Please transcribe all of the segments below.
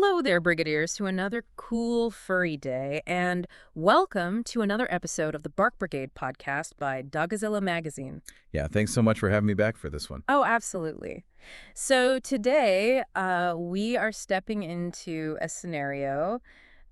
Hello there, Brigadiers, to another cool furry day, and welcome to another episode of the Bark Brigade podcast by Doggozila Magazine. Yeah, thanks so much for having me back for this one. Oh, absolutely. So today, we are stepping into a scenario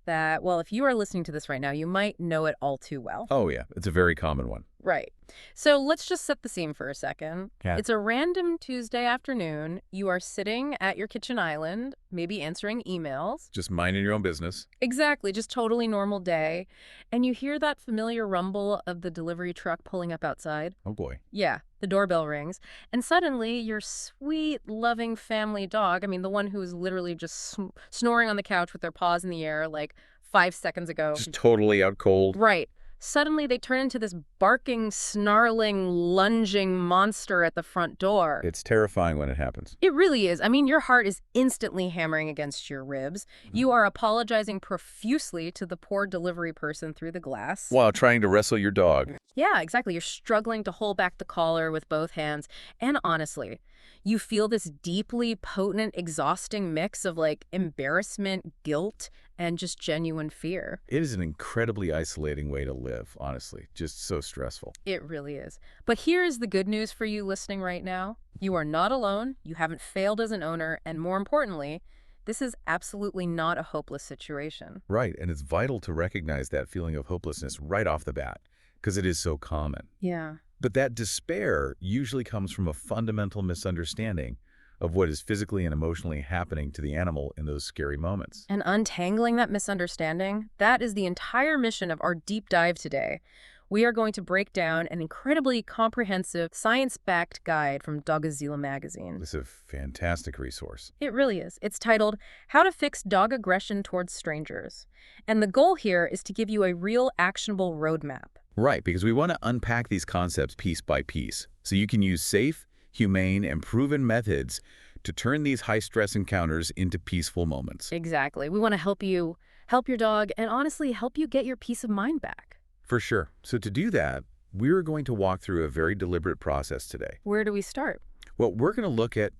that, well, if you are listening to this right now, you might know it all too well. Oh, yeah, it's a very common one. Right. So let's just set the scene for a second. Yeah. It's a random Tuesday afternoon. You are sitting at your kitchen island, maybe answering emails. Just minding your own business. Exactly, just totally normal day. And you hear that familiar rumble of the delivery truck pulling up outside. Oh, boy. Yeah, the doorbell rings. And suddenly your sweet, loving family dog, I mean, the one who was literally just snoring on the couch with their paws in the air like 5 seconds ago. Just totally out cold. Right. Suddenly they turn into this barking, snarling, lunging monster at the front door. It's terrifying when it happens. It really is. I mean, your heart is instantly hammering against your ribs. You are apologizing profusely to the poor delivery person through the glass. While trying to wrestle your dog. Yeah, exactly. You're struggling to hold back the collar with both hands. And honestly, you feel this deeply potent, exhausting mix of like embarrassment, guilt, and just genuine fear. It is an incredibly isolating way to live, honestly. Just so stressful. It really is. But here is the good news for you listening right now. You are not alone. You haven't failed as an owner. And more importantly, this is absolutely not a hopeless situation. Right, and it's vital to recognize that feeling of hopelessness right off the bat, because it is so common. Yeah. But that despair usually comes from a fundamental misunderstanding of what is physically and emotionally happening to the animal in those scary moments. And untangling that misunderstanding, that is the entire mission of our deep dive today. We are going to break down an incredibly comprehensive, science-backed guide from Doggozila Magazine. This is a fantastic resource. It really is. It's titled, How to Fix Dog Aggression Towards Strangers. And the goal here is to give you a real actionable roadmap. Right, because we want to unpack these concepts piece by piece, so you can use safe, humane, and proven methods to turn these high-stress encounters into peaceful moments. Exactly. We want to help you help your dog and honestly help you get your peace of mind back. For sure. So to do that, we're going to walk through a very deliberate process today. Where do we start? Well, we're going to look at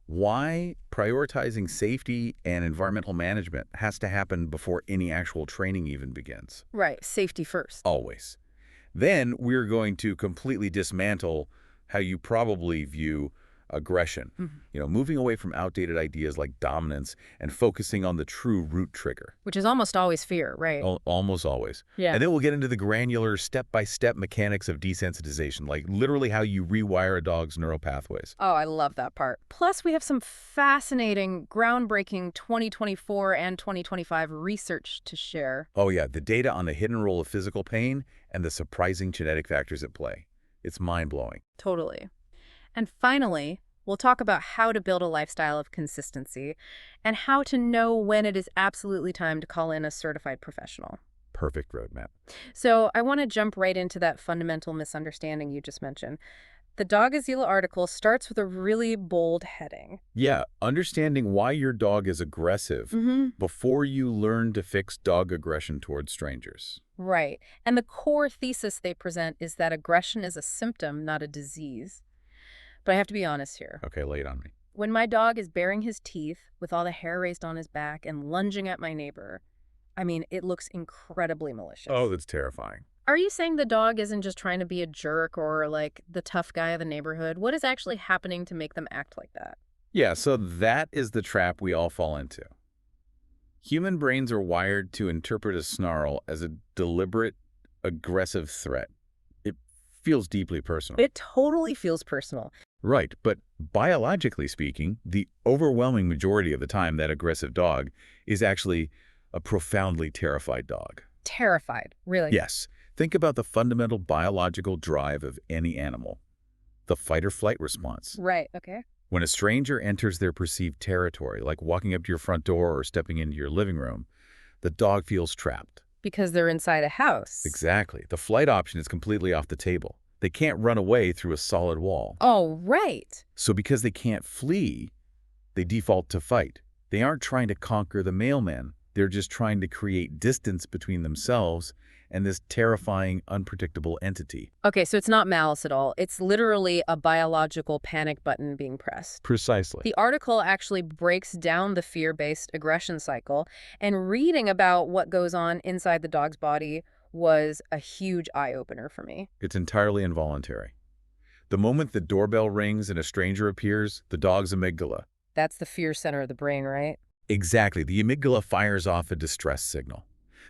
why prioritizing safety and environmental management has to happen before any actual training even begins. Right. Safety first. Always. Then we're going to completely dismantle how you probably view aggression. Moving away from outdated ideas like dominance and focusing on the true root trigger. Which is almost always fear, right? Almost always. Yeah. And then we'll get into the granular step-by-step mechanics of desensitization, like literally how you rewire a dog's neural pathways. Oh, I love that part. Plus, we have some fascinating, groundbreaking 2024 and 2025 research to share. Oh yeah, the data on the hidden role of physical pain and the surprising genetic factors at play. It's mind-blowing. Totally. And finally, we'll talk about how to build a lifestyle of consistency and how to know when it is absolutely time to call in a certified professional. Perfect roadmap. So I want to jump right into that fundamental misunderstanding you just mentioned. The Doggozila article starts with a really bold heading. Yeah, understanding why your dog is aggressive before you learn to fix dog aggression towards strangers. Right. And the core thesis they present is that aggression is a symptom, not a disease. But I have to be honest here. Okay, lay it on me. When my dog is baring his teeth with all the hair raised on his back and lunging at my neighbor, I mean, it looks incredibly malicious. Oh, that's terrifying. Are you saying the dog isn't just trying to be a jerk or like the tough guy of the neighborhood? What is actually happening to make them act like that? Yeah, so that is the trap we all fall into. Human brains are wired to interpret a snarl as a deliberate, aggressive threat. It feels deeply personal. It totally feels personal. Right, but biologically speaking, the overwhelming majority of the time that aggressive dog is actually a profoundly terrified dog. Terrified, really? Yes. Think about the fundamental biological drive of any animal, the fight-or-flight response. Right, okay. When a stranger enters their perceived territory, like walking up to your front door or stepping into your living room, the dog feels trapped. Because they're inside a house. Exactly. The flight option is completely off the table. They can't run away through a solid wall. Oh, right. So because they can't flee, they default to fight. They aren't trying to conquer the mailman. They're just trying to create distance between themselves and this terrifying, unpredictable entity. Okay, so it's not malice at all. It's literally a biological panic button being pressed. Precisely. The article actually breaks down the fear-based aggression cycle, and reading about what goes on inside the dog's body was a huge eye-opener for me. It's entirely involuntary. The moment the doorbell rings and a stranger appears, the dog's amygdala. That's the fear center of the brain, right? Exactly. The amygdala fires off a distress signal.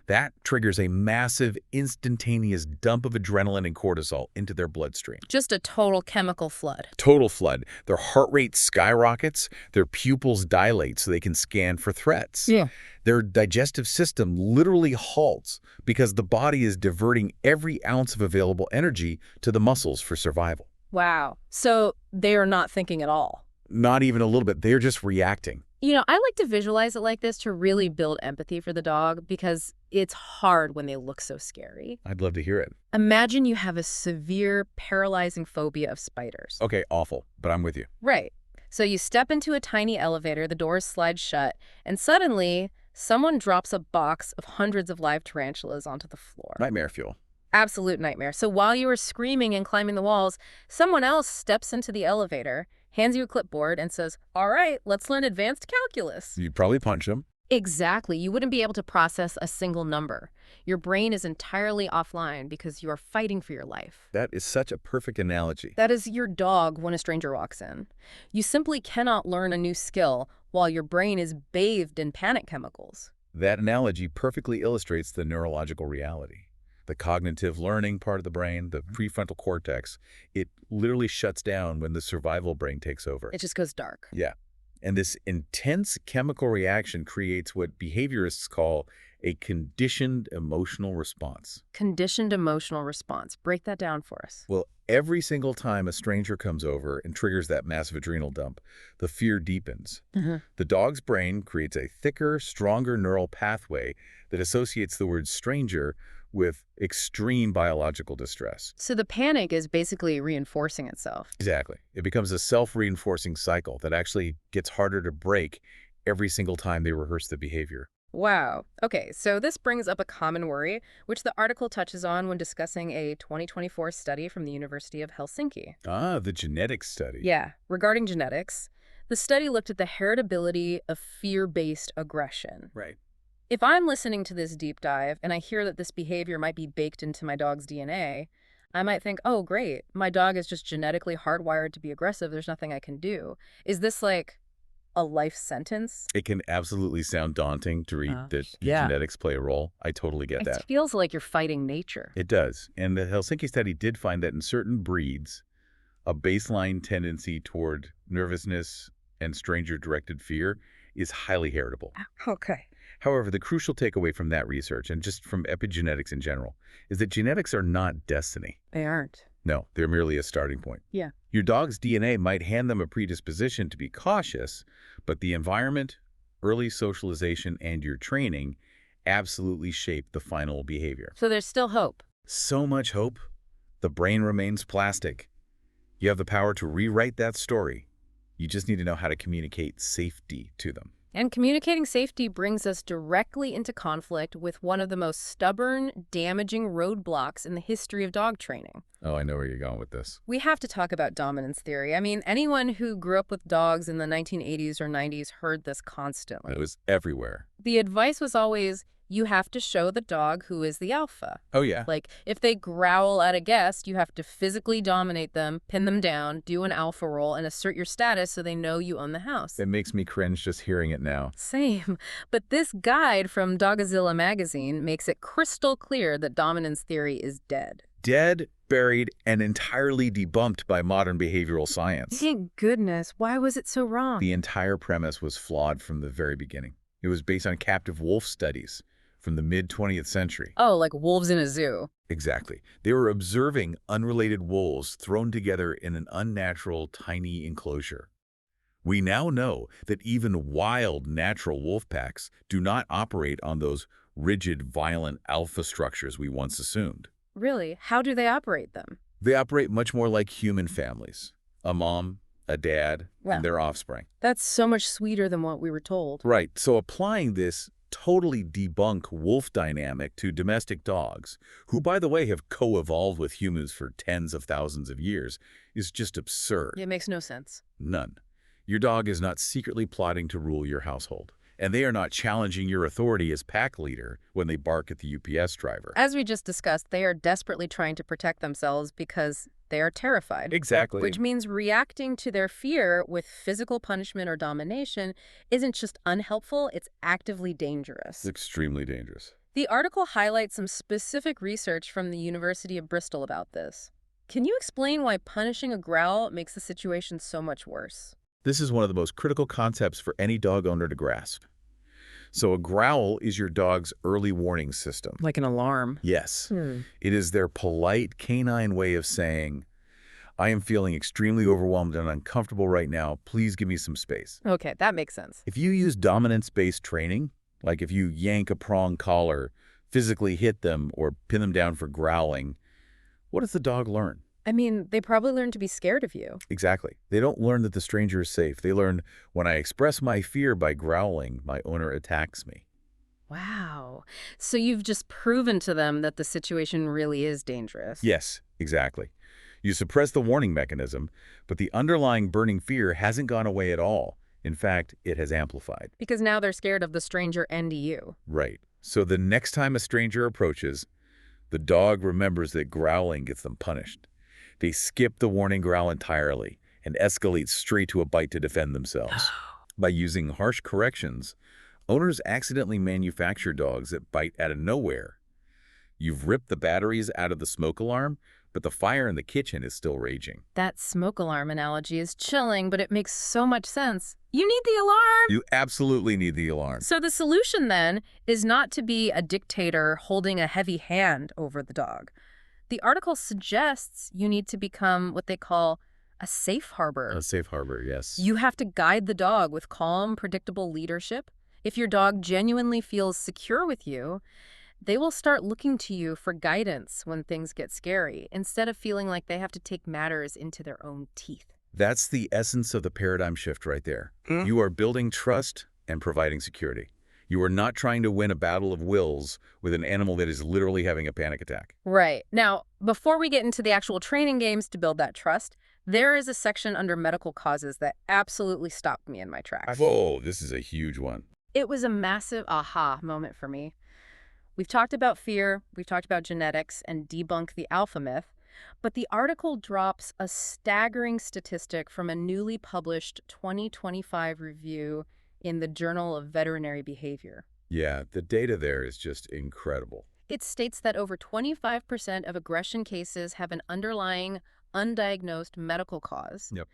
That triggers a massive, instantaneous dump of adrenaline and cortisol into their bloodstream. Just a total chemical flood. Total flood. Their heart rate skyrockets, their pupils dilate so they can scan for threats. Yeah. Their digestive system literally halts because the body is diverting every ounce of available energy to the muscles for survival. Wow. So they are not thinking at all. Not even a little bit. They're just reacting. You know, I like to visualize it like this to really build empathy for the dog because it's hard when they look so scary. I'd love to hear it. Imagine you have a severe, paralyzing phobia of spiders. Okay, awful, but I'm with you. Right. So you step into a tiny elevator, the doors slide shut, and suddenly someone drops a box of hundreds of live tarantulas onto the floor. Nightmare fuel. Absolute nightmare. So while you are screaming and climbing the walls, someone else steps into the elevator, hands you a clipboard, and says, "All right, let's learn advanced calculus." You'd probably punch them. Exactly. You wouldn't be able to process a single number. Your brain is entirely offline because you are fighting for your life. That is such a perfect analogy. That is your dog when a stranger walks in. You simply cannot learn a new skill while your brain is bathed in panic chemicals. That analogy perfectly illustrates the neurological reality. The cognitive learning part of the brain, the prefrontal cortex, it literally shuts down when the survival brain takes over. It just goes dark. Yeah. And this intense chemical reaction creates what behaviorists call a conditioned emotional response. Conditioned emotional response. Break that down for us. Well, every single time a stranger comes over and triggers that massive adrenal dump, the fear deepens. The dog's brain creates a thicker, stronger neural pathway that associates the word stranger with extreme biological distress. So the panic is basically reinforcing itself. Exactly. It becomes a self-reinforcing cycle that actually gets harder to break every single time they rehearse the behavior. Wow. Okay, so this brings up a common worry, which the article touches on when discussing a 2024 study from the University of Helsinki. Ah, the genetics study. Yeah, regarding genetics, the study looked at the heritability of fear-based aggression. Right. If I'm listening to this deep dive and I hear that this behavior might be baked into my dog's DNA, I might think, oh, great, my dog is just genetically hardwired to be aggressive. There's nothing I can do. Is this like a life sentence? It can absolutely sound daunting to read that genetics play a role. I totally get that. It feels like you're fighting nature. It does. And the Helsinki study did find that in certain breeds, a baseline tendency toward nervousness and stranger-directed fear is highly heritable. Okay. However, the crucial takeaway from that research, and just from epigenetics in general, is that genetics are not destiny. They aren't. No, they're merely a starting point. Yeah. Your dog's DNA might hand them a predisposition to be cautious, but the environment, early socialization, and your training absolutely shape the final behavior. So there's still hope. So much hope. The brain remains plastic. You have the power to rewrite that story. You just need to know how to communicate safety to them. And communicating safety brings us directly into conflict with one of the most stubborn, damaging roadblocks in the history of dog training. Oh, I know where you're going with this. We have to talk about dominance theory. I mean, anyone who grew up with dogs in the 1980s or 90s heard this constantly. It was everywhere. The advice was always, you have to show the dog who is the alpha. Oh, yeah. Like, if they growl at a guest, you have to physically dominate them, pin them down, do an alpha roll, and assert your status so they know you own the house. It makes me cringe just hearing it now. Same. But this guide from Doggozila Magazine makes it crystal clear that dominance theory is dead. Dead, buried, and entirely debunked by modern behavioral science. Thank goodness. Why was it so wrong? The entire premise was flawed from the very beginning. It was based on captive wolf studies from the mid-20th century. Oh, like wolves in a zoo. Exactly. They were observing unrelated wolves thrown together in an unnatural, tiny enclosure. We now know that even wild, natural wolf packs do not operate on those rigid, violent alpha structures we once assumed. Really? How do they operate them? They operate much more like human families. A mom, a dad, Wow. and their offspring. That's so much sweeter than what we were told. Right. So applying this totally debunk wolf dynamic to domestic dogs, who, by the way, have co-evolved with humans for tens of thousands of years, is just absurd. It makes no sense. None. Your dog is not secretly plotting to rule your household, and they are not challenging your authority as pack leader when they bark at the UPS driver. As we just discussed, they are desperately trying to protect themselves because they are terrified. Exactly. Which means reacting to their fear with physical punishment or domination isn't just unhelpful, it's actively dangerous. It's extremely dangerous. The article highlights some specific research from the University of Bristol about this. Can you explain why punishing a growl makes the situation so much worse? This is one of the most critical concepts for any dog owner to grasp. So a growl is your dog's early warning system. Like an alarm. Yes. It is their polite canine way of saying, I am feeling extremely overwhelmed and uncomfortable right now. Please give me some space. Okay, that makes sense. If you use dominance-based training, like if you yank a prong collar, physically hit them, or pin them down for growling, what does the dog learn? I mean, they probably learn to be scared of you. Exactly. They don't learn that the stranger is safe. They learn when I express my fear by growling, my owner attacks me. Wow. So you've just proven to them that the situation really is dangerous. Yes, exactly. You suppress the warning mechanism, but the underlying burning fear hasn't gone away at all. In fact, it has amplified. Because now they're scared of the stranger and you. Right. So the next time a stranger approaches, the dog remembers that growling gets them punished. They skip the warning growl entirely and escalate straight to a bite to defend themselves. By using harsh corrections, owners accidentally manufacture dogs that bite out of nowhere. You've ripped the batteries out of the smoke alarm, but the fire in the kitchen is still raging. That smoke alarm analogy is chilling, but it makes so much sense. You need the alarm! You absolutely need the alarm. So the solution, then, is not to be a dictator holding a heavy hand over the dog. The article suggests you need to become what they call a safe harbor. A safe harbor, yes. You have to guide the dog with calm, predictable leadership. If your dog genuinely feels secure with you, they will start looking to you for guidance when things get scary, instead of feeling like they have to take matters into their own teeth. That's the essence of the paradigm shift right there. You are building trust and providing security. You are not trying to win a battle of wills with an animal that is literally having a panic attack. Right. Now, before we get into the actual training games to build that trust, there is a section under medical causes that absolutely stopped me in my tracks. Whoa, this is a huge one. It was a massive aha moment for me. We've talked about fear, we've talked about genetics, and debunk the alpha myth, but the article drops a staggering statistic from a newly published 2025 review in the Journal of Veterinary Behavior. Yeah, the data there is just incredible. It states that over 25% of aggression cases have an underlying, undiagnosed medical cause. Yep.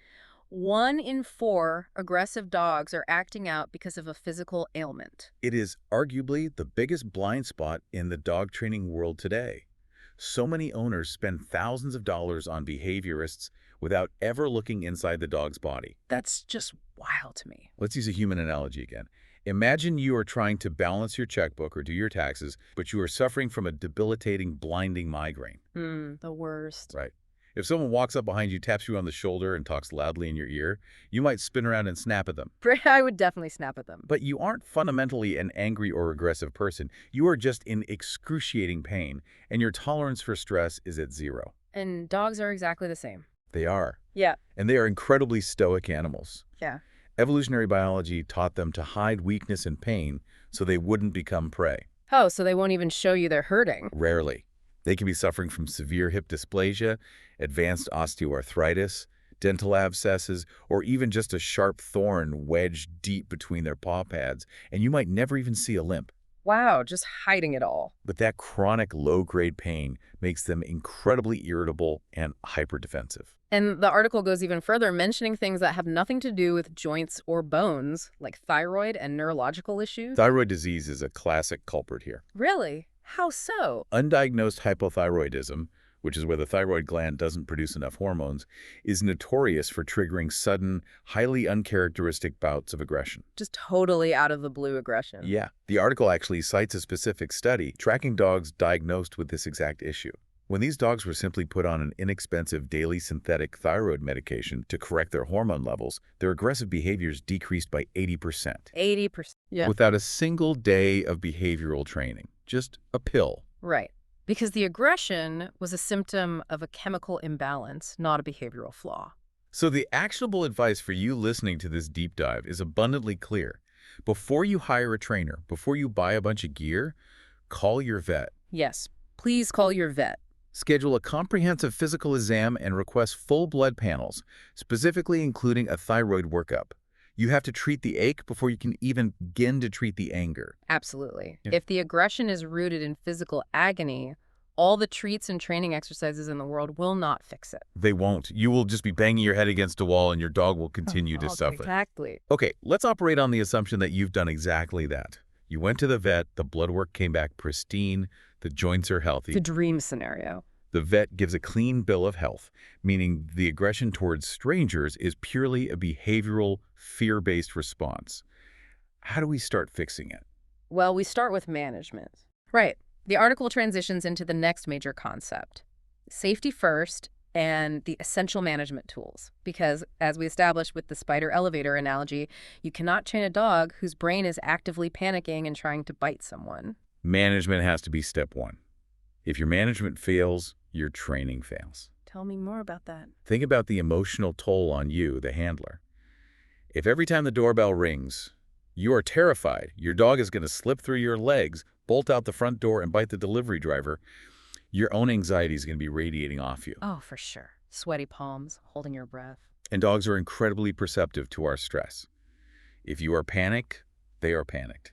1 in 4 aggressive dogs are acting out because of a physical ailment. It is arguably the biggest blind spot in the dog training world today. So many owners spend thousands of dollars on behaviorists without ever looking inside the dog's body. That's just wild to me. Let's use a human analogy again. Imagine you are trying to balance your checkbook or do your taxes, but you are suffering from a debilitating, blinding migraine. The worst. Right. If someone walks up behind you, taps you on the shoulder, and talks loudly in your ear, you might spin around and snap at them. I would definitely snap at them. But you aren't fundamentally an angry or aggressive person. You are just in excruciating pain, and your tolerance for stress is at 0. And dogs are exactly the same. They are. Yeah. And they are incredibly stoic animals. Yeah. Evolutionary biology taught them to hide weakness and pain so they wouldn't become prey. Oh, so they won't even show you they're hurting. Rarely. They can be suffering from severe hip dysplasia, advanced osteoarthritis, dental abscesses, or even just a sharp thorn wedged deep between their paw pads, and you might never even see a limp. Wow, just hiding it all. But that chronic low-grade pain makes them incredibly irritable and hyperdefensive. And the article goes even further, mentioning things that have nothing to do with joints or bones, like thyroid and neurological issues. Thyroid disease is a classic culprit here. Really? How so? Undiagnosed hypothyroidism, which is where the thyroid gland doesn't produce enough hormones, is notorious for triggering sudden, highly uncharacteristic bouts of aggression. Just totally out of the blue aggression. Yeah. The article actually cites a specific study tracking dogs diagnosed with this exact issue. When these dogs were simply put on an inexpensive daily synthetic thyroid medication to correct their hormone levels, their aggressive behaviors decreased by 80%. 80%. Yeah. Without a single day of behavioral training. Just a pill. Right. Because the aggression was a symptom of a chemical imbalance, not a behavioral flaw. So the actionable advice for you listening to this deep dive is abundantly clear. Before you hire a trainer, before you buy a bunch of gear, call your vet. Yes. Please call your vet. Schedule a comprehensive physical exam and request full blood panels, specifically including a thyroid workup. You have to treat the ache before you can even begin to treat the anger. Absolutely. Yeah. If the aggression is rooted in physical agony, all the treats and training exercises in the world will not fix it. They won't. You will just be banging your head against a wall and your dog will continue to suffer. Exactly. Okay, let's operate on the assumption that you've done exactly that. You went to the vet, the blood work came back pristine, the joints are healthy. The dream scenario. The vet gives a clean bill of health, meaning the aggression towards strangers is purely a behavioral, fear-based response. How do we start fixing it? Well, we start with management. Right. The article transitions into the next major concept, safety first and the essential management tools. Because, as we established with the spider elevator analogy, you cannot train a dog whose brain is actively panicking and trying to bite someone. Management has to be step one. If your management fails, your training fails. Tell me more about that. Think about the emotional toll on you, the handler. If every time the doorbell rings, you are terrified your dog is going to slip through your legs, bolt out the front door, and bite the delivery driver, your own anxiety is going to be radiating off you. Oh, for sure. Sweaty palms, holding your breath. And dogs are incredibly perceptive to our stress. If you are panicked, they are panicked.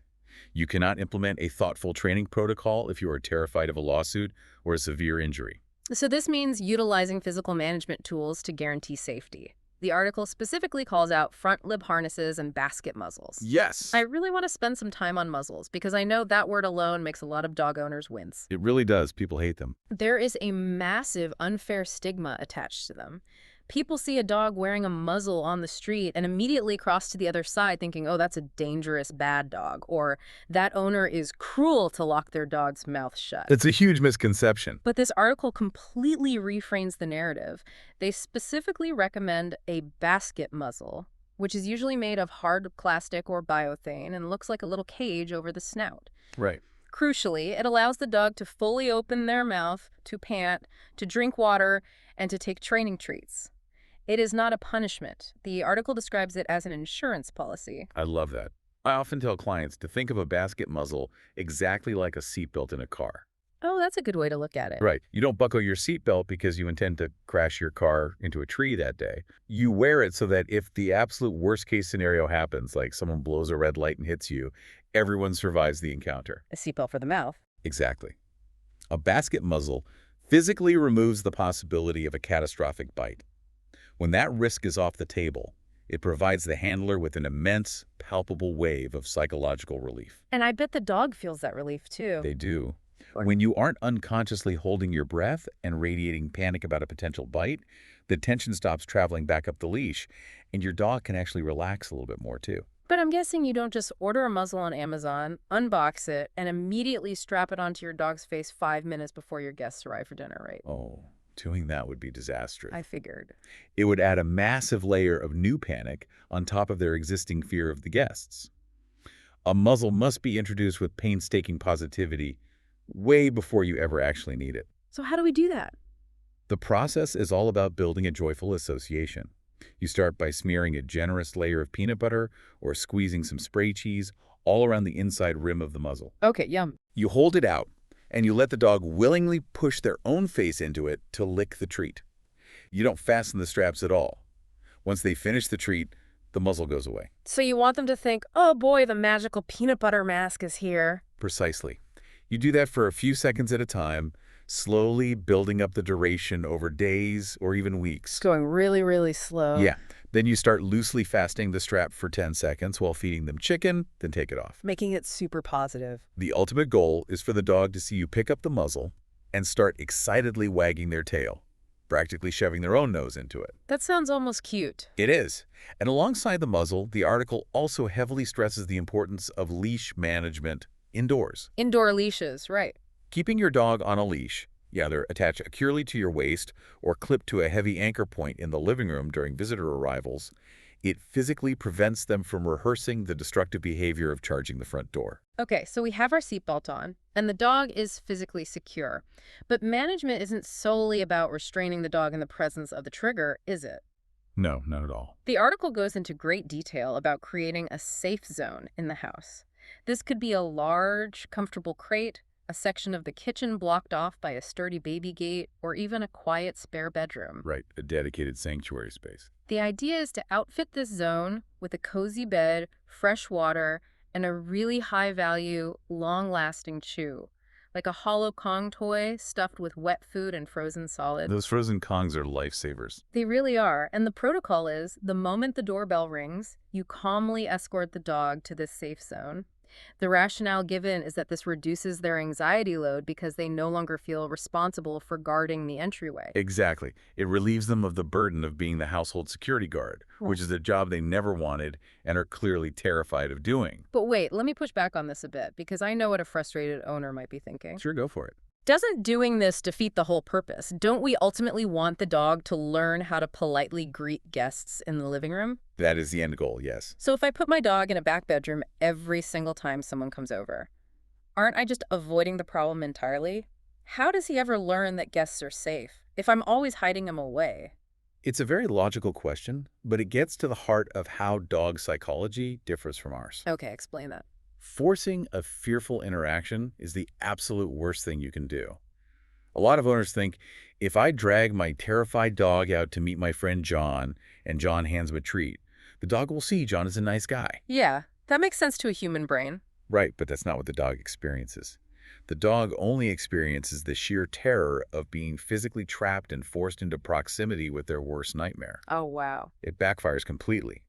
You cannot implement a thoughtful training protocol if you are terrified of a lawsuit or a severe injury. So this means utilizing physical management tools to guarantee safety. The article specifically calls out front lip harnesses and basket muzzles. Yes. I really want to spend some time on muzzles because I know that word alone makes a lot of dog owners wince. It really does. People hate them. There is a massive unfair stigma attached to them. People see a dog wearing a muzzle on the street and immediately cross to the other side thinking, oh, that's a dangerous, bad dog, or that owner is cruel to lock their dog's mouth shut. It's a huge misconception. But this article completely reframes the narrative. They specifically recommend a basket muzzle, which is usually made of hard plastic or biothane and looks like a little cage over the snout. Right. Crucially, it allows the dog to fully open their mouth, to pant, to drink water, and to take training treats. It is not a punishment. The article describes it as an insurance policy. I love that. I often tell clients to think of a basket muzzle exactly like a seatbelt in a car. Oh, that's a good way to look at it. Right. You don't buckle your seatbelt because you intend to crash your car into a tree that day. You wear it so that if the absolute worst case scenario happens, like someone blows a red light and hits you, everyone survives the encounter. A seatbelt for the mouth. Exactly. A basket muzzle physically removes the possibility of a catastrophic bite. When that risk is off the table, it provides the handler with an immense, palpable wave of psychological relief. And I bet the dog feels that relief, too. They do. When you aren't unconsciously holding your breath and radiating panic about a potential bite, the tension stops traveling back up the leash, and your dog can actually relax a little bit more, too. But I'm guessing you don't just order a muzzle on Amazon, unbox it, and immediately strap it onto your dog's face 5 minutes before your guests arrive for dinner, right? Oh, doing that would be disastrous. I figured. It would add a massive layer of new panic on top of their existing fear of the guests. A muzzle must be introduced with painstaking positivity way before you ever actually need it. So how do we do that? The process is all about building a joyful association. You start by smearing a generous layer of peanut butter or squeezing some spray cheese all around the inside rim of the muzzle. Okay, yum. You hold it out, and you let the dog willingly push their own face into it to lick the treat. You don't fasten the straps at all. Once they finish the treat, the muzzle goes away. So you want them to think, oh boy, the magical peanut butter mask is here. Precisely. You do that for a few seconds at a time, slowly building up the duration over days or even weeks. It's going really, really slow. Yeah. Then you start loosely fastening the strap for 10 seconds while feeding them chicken, then take it off. Making it super positive. The ultimate goal is for the dog to see you pick up the muzzle and start excitedly wagging their tail, practically shoving their own nose into it. That sounds almost cute. It is. And alongside the muzzle, the article also heavily stresses the importance of leash management indoors. Indoor leashes, right. Keeping your dog on a leash, Yeah, they're attached securely to your waist or clipped to a heavy anchor point in the living room during visitor arrivals. It physically prevents them from rehearsing the destructive behavior of charging the front door. Okay, so we have our seatbelt on, and the dog is physically secure. But management isn't solely about restraining the dog in the presence of the trigger, is it? No, not at all. The article goes into great detail about creating a safe zone in the house. This could be a large, comfortable crate, a section of the kitchen blocked off by a sturdy baby gate, or even a quiet spare bedroom. Right, a dedicated sanctuary space. The idea is to outfit this zone with a cozy bed, fresh water, and a really high-value, long-lasting chew, like a hollow Kong toy stuffed with wet food and frozen solids. Those frozen Kongs are lifesavers. They really are, and the protocol is, the moment the doorbell rings, you calmly escort the dog to this safe zone. The rationale given is that this reduces their anxiety load because they no longer feel responsible for guarding the entryway. Exactly. It relieves them of the burden of being the household security guard, which is a job they never wanted and are clearly terrified of doing. But wait, let me push back on this a bit, because I know what a frustrated owner might be thinking. Sure, go for it. Doesn't doing this defeat the whole purpose? Don't we ultimately want the dog to learn how to politely greet guests in the living room? That is the end goal, yes. So if I put my dog in a back bedroom every single time someone comes over, aren't I just avoiding the problem entirely? How does he ever learn that guests are safe if I'm always hiding him away? It's a very logical question, but it gets to the heart of how dog psychology differs from ours. Okay, explain that. Forcing a fearful interaction is the absolute worst thing you can do. A lot of owners think, if I drag my terrified dog out to meet my friend John, and John hands him a treat, the dog will see John is a nice guy. Yeah, that makes sense to a human brain. Right, but that's not what the dog experiences. The dog only experiences the sheer terror of being physically trapped and forced into proximity with their worst nightmare. Oh, wow. It backfires completely.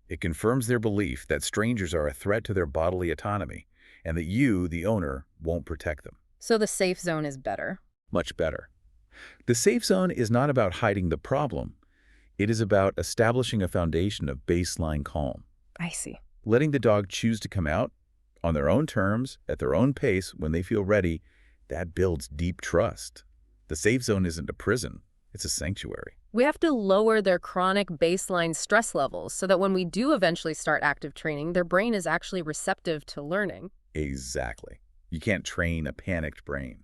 It confirms their belief that strangers are a threat to their bodily autonomy, and that you, the owner, won't protect them. So the safe zone is better. Much better. The safe zone is not about hiding the problem. It is about establishing a foundation of baseline calm. I see. Letting the dog choose to come out on their own terms, at their own pace, when they feel ready, that builds deep trust. The safe zone isn't a prison. It's a sanctuary. We have to lower their chronic baseline stress levels so that when we do eventually start active training, their brain is actually receptive to learning. Exactly. You can't train a panicked brain.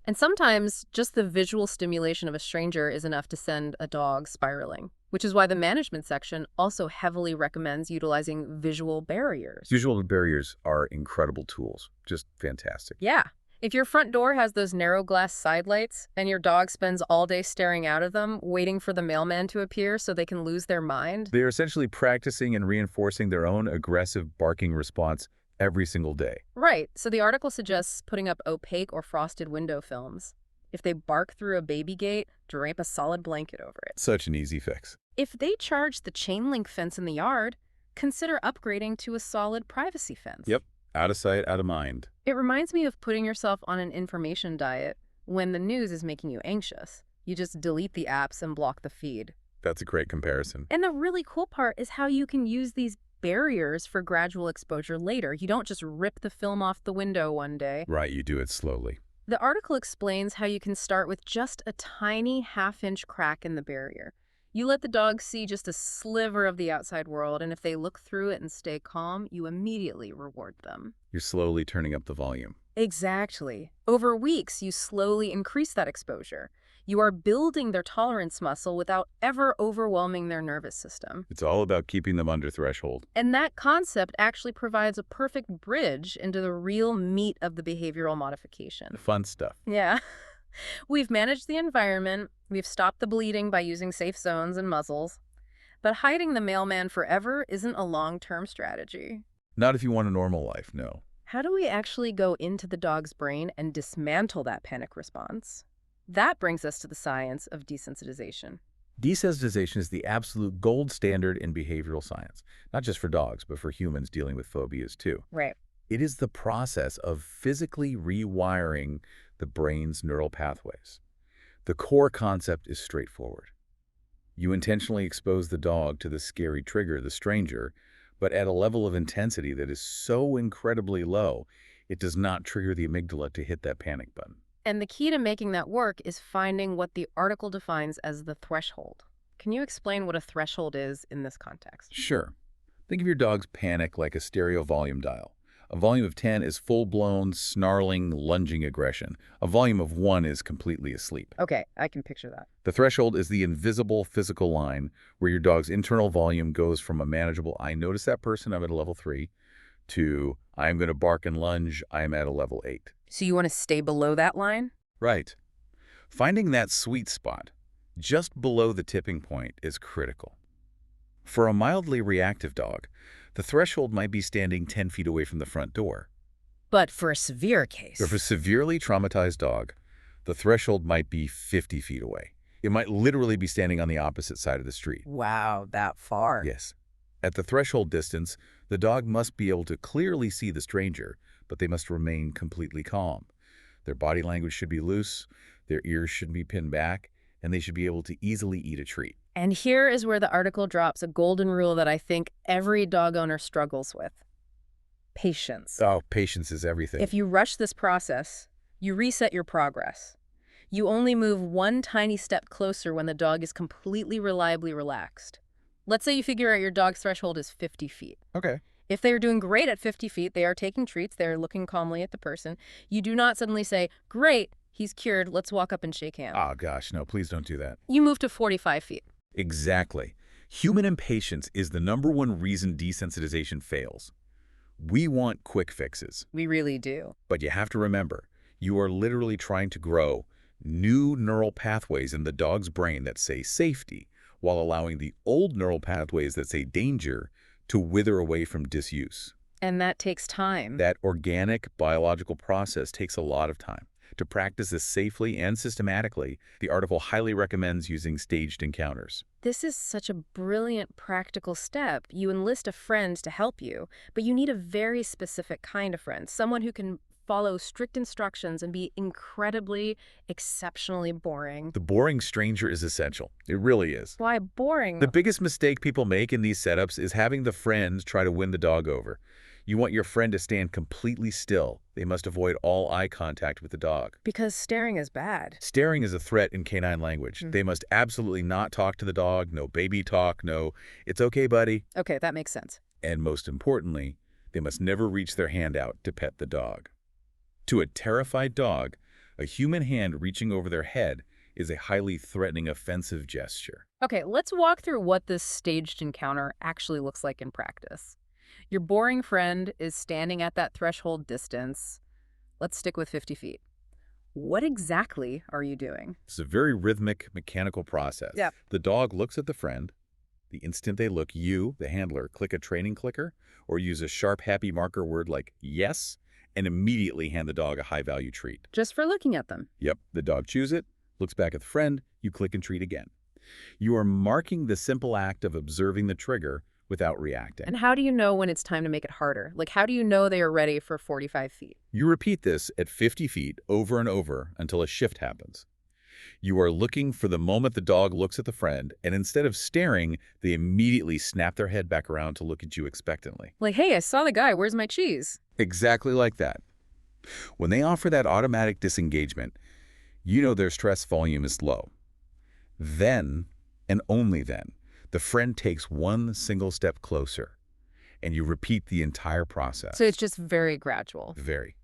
And sometimes just the visual stimulation of a stranger is enough to send a dog spiraling, which is why the management section also heavily recommends utilizing visual barriers. Visual barriers are incredible tools. Just fantastic. Yeah. If your front door has those narrow glass side lights and your dog spends all day staring out of them, waiting for the mailman to appear so they can lose their mind. They are essentially practicing and reinforcing their own aggressive barking response every single day. Right. So the article suggests putting up opaque or frosted window films. If they bark through a baby gate, drape a solid blanket over it. Such an easy fix. If they charge the chain link fence in the yard, consider upgrading to a solid privacy fence. Yep. Out of sight, out of mind. It reminds me of putting yourself on an information diet when the news is making you anxious. You just delete the apps and block the feed. That's a great comparison. And the really cool part is how you can use these barriers for gradual exposure later. You don't just rip the film off the window one day. Right, you do it slowly. The article explains how you can start with just a tiny half-inch crack in the barrier. You let the dog see just a sliver of the outside world, and if they look through it and stay calm, you immediately reward them. You're slowly turning up the volume. Exactly. Over weeks, you slowly increase that exposure. You are building their tolerance muscle without ever overwhelming their nervous system. It's all about keeping them under threshold. And that concept actually provides a perfect bridge into the real meat of the behavioral modification. The fun stuff. Yeah. We've managed the environment, we've stopped the bleeding by using safe zones and muzzles, but hiding the mailman forever isn't a long-term strategy. Not if you want a normal life, no. How do we actually go into the dog's brain and dismantle that panic response? That brings us to the science of desensitization. Desensitization is the absolute gold standard in behavioral science, not just for dogs, but for humans dealing with phobias too. Right. It is the process of physically rewiring the brain's neural pathways. The core concept is straightforward. You intentionally expose the dog to the scary trigger, the stranger, but at a level of intensity that is so incredibly low, it does not trigger the amygdala to hit that panic button. And the key to making that work is finding what the article defines as the threshold. Can you explain what a threshold is in this context? Sure. Think of your dog's panic like a stereo volume dial. A volume of 10 is full-blown, snarling, lunging aggression. A volume of 1 is completely asleep. Okay, I can picture that. The threshold is the invisible physical line where your dog's internal volume goes from a manageable, I notice that person, I'm at a level 3, to I'm going to bark and lunge, I'm at a level 8. So you want to stay below that line? Right. Finding that sweet spot, just below the tipping point, is critical. For a mildly reactive dog, the threshold might be standing 10 feet away from the front door. But for a severe case. If a severely traumatized dog, the threshold might be 50 feet away. It might literally be standing on the opposite side of the street. Wow, that far. Yes. At the threshold distance, the dog must be able to clearly see the stranger, but they must remain completely calm. Their body language should be loose, their ears shouldn't be pinned back, and they should be able to easily eat a treat. And here is where the article drops a golden rule that I think every dog owner struggles with. Patience. Oh, patience is everything. If you rush this process, you reset your progress. You only move one tiny step closer when the dog is completely reliably relaxed. Let's say you figure out your dog's threshold is 50 feet. Okay. If they are doing great at 50 feet, they are taking treats, they are looking calmly at the person, you do not suddenly say, great, he's cured, let's walk up and shake hands. Oh, gosh, no, please don't do that. You move to 45 feet. Exactly. Human impatience is the #1 reason desensitization fails. We want quick fixes. We really do. But you have to remember, you are literally trying to grow new neural pathways in the dog's brain that say safety, while allowing the old neural pathways that say danger to wither away from disuse. And that takes time. That organic biological process takes a lot of time. To practice this safely and systematically, the article highly recommends using staged encounters. This is such a brilliant practical step. You enlist a friend to help you, but you need a very specific kind of friend, someone who can follow strict instructions and be incredibly, exceptionally boring. The boring stranger is essential. It really is. Why boring? The biggest mistake people make in these setups is having the friends try to win the dog over. You want your friend to stand completely still. They must avoid all eye contact with the dog. Because staring is bad. Staring is a threat in canine language. They must absolutely not talk to the dog, no baby talk, no, it's okay, buddy. Okay, that makes sense. And most importantly, they must never reach their hand out to pet the dog. To a terrified dog, a human hand reaching over their head is a highly threatening, offensive gesture. Okay, let's walk through what this staged encounter actually looks like in practice. Your boring friend is standing at that threshold distance. Let's stick with 50 feet. What exactly are you doing? It's a very rhythmic, mechanical process. Yeah. The dog looks at the friend. The instant they look, you, the handler, click a training clicker or use a sharp, happy marker word like yes, and immediately hand the dog a high-value treat. Just for looking at them. Yep, the dog chews it, looks back at the friend, you click and treat again. You are marking the simple act of observing the trigger without reacting. And how do you know when it's time to make it harder? Like, how do you know they are ready for 45 feet? You repeat this at 50 feet over and over until a shift happens. You are looking for the moment the dog looks at the friend, and instead of staring, they immediately snap their head back around to look at you expectantly. Like, hey, I saw the guy, where's my cheese? Exactly like that. When they offer that automatic disengagement, you know their stress volume is low. Then, and only then, the friend takes one single step closer, and you repeat the entire process. So it's just very gradual. Very.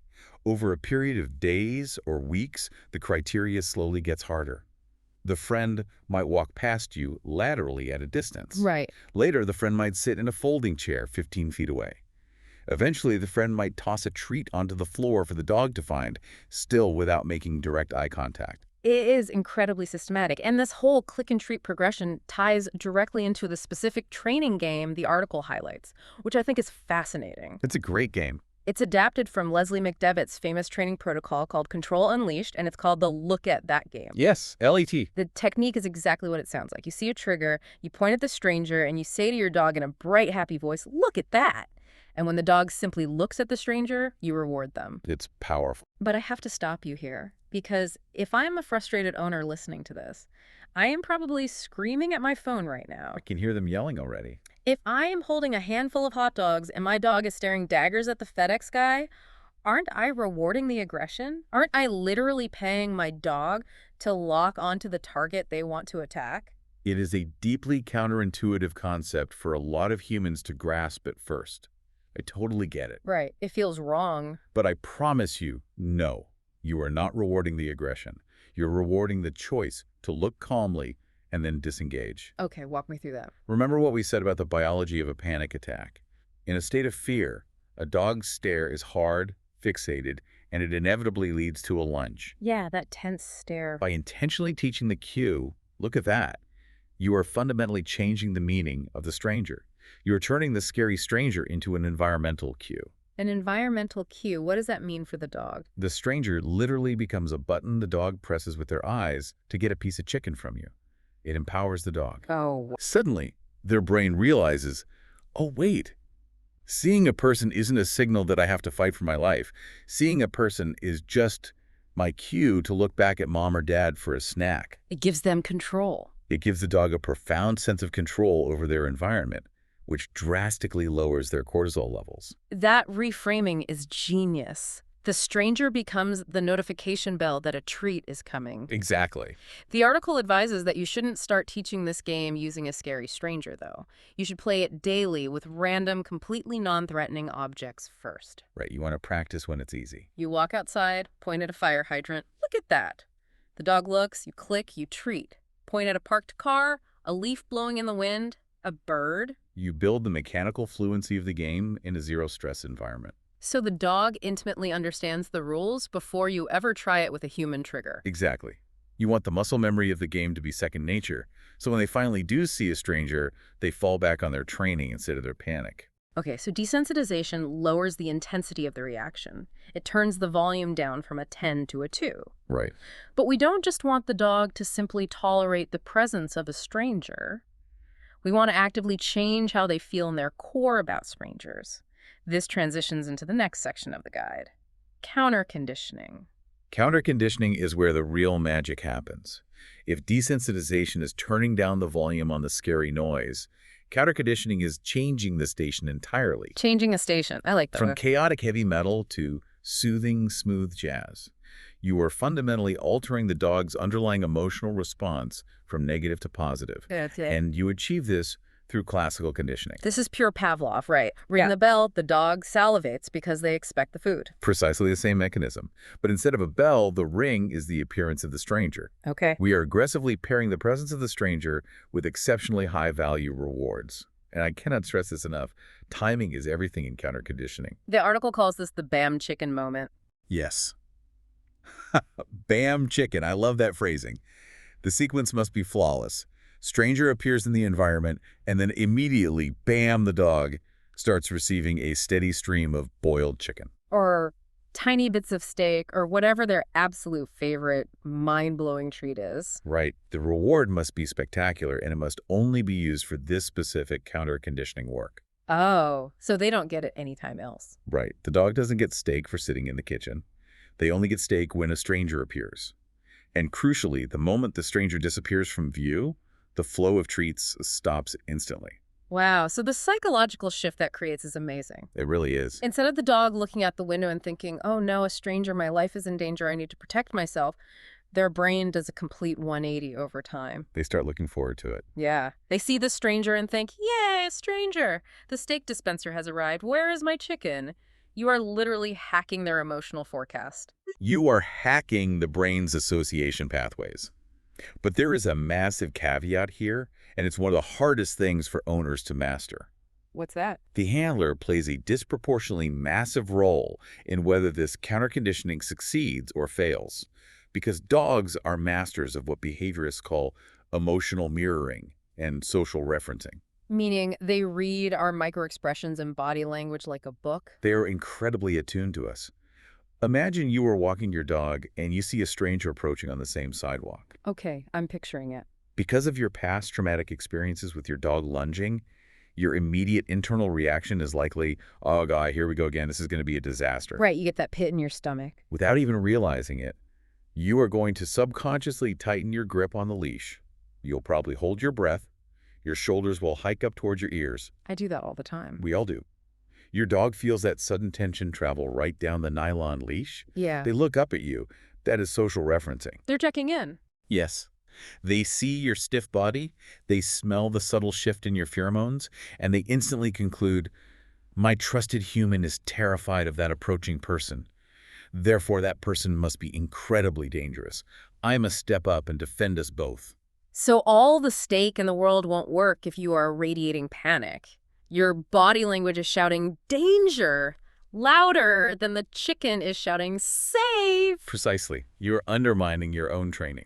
Over a period of days or weeks, the criteria slowly gets harder. The friend might walk past you laterally at a distance. Right. Later, the friend might sit in a folding chair 15 feet away. Eventually, the friend might toss a treat onto the floor for the dog to find, still without making direct eye contact. It is incredibly systematic, and this whole click and treat progression ties directly into the specific training game the article highlights, which I think is fascinating. It's a great game. It's adapted from Leslie McDevitt's famous training protocol called Control Unleashed, and it's called the Look at That game. Yes, LET. The technique is exactly what it sounds like. You see a trigger, you point at the stranger, and you say to your dog in a bright, happy voice, "Look at that." And when the dog simply looks at the stranger, you reward them. It's powerful. But I have to stop you here, because if I'm a frustrated owner listening to this, I am probably screaming at my phone right now. I can hear them yelling already. If I am holding a handful of hot dogs and my dog is staring daggers at the FedEx guy, aren't I rewarding the aggression? Aren't I literally paying my dog to lock onto the target they want to attack? It is a deeply counterintuitive concept for a lot of humans to grasp at first. I totally get it. Right. It feels wrong. But I promise you, no, you are not rewarding the aggression. You're rewarding the choice to look calmly and then disengage. Okay, walk me through that. Remember what we said about the biology of a panic attack. In a state of fear, a dog's stare is hard, fixated, and it inevitably leads to a lunge. Yeah, that tense stare. By intentionally teaching the cue, look at that, you are fundamentally changing the meaning of the stranger. You are turning the scary stranger into an environmental cue. An environmental cue, what does that mean for the dog? The stranger literally becomes a button the dog presses with their eyes to get a piece of chicken from you. It empowers the dog. Oh, Suddenly, their brain realizes, oh wait, seeing a person isn't a signal that I have to fight for my life. Seeing a person is just my cue to look back at mom or dad for a snack. it gives them control. It gives the dog a profound sense of control over their environment, which drastically lowers their cortisol levels. That reframing is genius. The stranger becomes the notification bell that a treat is coming. Exactly. The article advises that you shouldn't start teaching this game using a scary stranger, though. You should play it daily with random, completely non-threatening objects first. Right, you want to practice when it's easy. You walk outside, point at a fire hydrant. Look at that. The dog looks, you click, you treat. Point at a parked car, a leaf blowing in the wind, a bird. You build the mechanical fluency of the game in a zero-stress environment. So the dog intimately understands the rules before you ever try it with a human trigger. Exactly. You want the muscle memory of the game to be second nature, so when they finally do see a stranger, they fall back on their training instead of their panic. Okay, so desensitization lowers the intensity of the reaction. It turns the volume down from a 10 to a 2. Right. But we don't just want the dog to simply tolerate the presence of a stranger. We want to actively change how they feel in their core about strangers. This transitions into the next section of the guide. Counter-conditioning. Counter-conditioning is where the real magic happens. If desensitization is turning down the volume on the scary noise, counter-conditioning is changing the station entirely. Changing a station. I like that. From chaotic heavy metal to soothing, smooth jazz. You are fundamentally altering the dog's underlying emotional response from negative to positive. That's it. And you achieve this through classical conditioning. This is pure Pavlov, right? Ring the bell, the dog salivates because they expect the food. Precisely the same mechanism. But instead of a bell, the ring is the appearance of the stranger. Okay. We are aggressively pairing the presence of the stranger with exceptionally high-value rewards. And I cannot stress this enough. Timing is everything in counter-conditioning. The article calls this the bam chicken moment. Yes. Bam chicken. I love that phrasing. The sequence must be flawless. Stranger appears in the environment, and then immediately, bam, the dog starts receiving a steady stream of boiled chicken. Or tiny bits of steak, or whatever their absolute favorite mind-blowing treat is. Right. The reward must be spectacular, and it must only be used for this specific counter-conditioning work. Oh, so they don't get it anytime else. Right. The dog doesn't get steak for sitting in the kitchen. They only get steak when a stranger appears. And crucially, the moment the stranger disappears from view, the flow of treats stops instantly. Wow, so the psychological shift that creates is amazing. It really is. Instead of the dog looking out the window and thinking, oh no, a stranger, my life is in danger, I need to protect myself, their brain does a complete 180 over time. They start looking forward to it. Yeah. They see the stranger and think, yay, a stranger. The steak dispenser has arrived. Where is my chicken? You are literally hacking their emotional forecast. You are hacking the brain's association pathways. But there is a massive caveat here, and it's one of the hardest things for owners to master. What's that? The handler plays a disproportionately massive role in whether this counter-conditioning succeeds or fails, because dogs are masters of what behaviorists call emotional mirroring and social referencing. Meaning they read our microexpressions and body language like a book? They are incredibly attuned to us. Imagine you are walking your dog and you see a stranger approaching on the same sidewalk. Okay, I'm picturing it. Because of your past traumatic experiences with your dog lunging, your immediate internal reaction is likely, oh God, here we go again, this is going to be a disaster. Right, you get that pit in your stomach. Without even realizing it, you are going to subconsciously tighten your grip on the leash. You'll probably hold your breath. Your shoulders will hike up towards your ears. I do that all the time. We all do. Your dog feels that sudden tension travel right down the nylon leash. Yeah. They look up at you. That is social referencing. They're checking in. Yes. They see your stiff body, they smell the subtle shift in your pheromones, and they instantly conclude, my trusted human is terrified of that approaching person. Therefore, that person must be incredibly dangerous. I must step up and defend us both. So all the steak in the world won't work if you are radiating panic. Your body language is shouting, danger, louder than the chicken is shouting, save. Precisely. You're undermining your own training.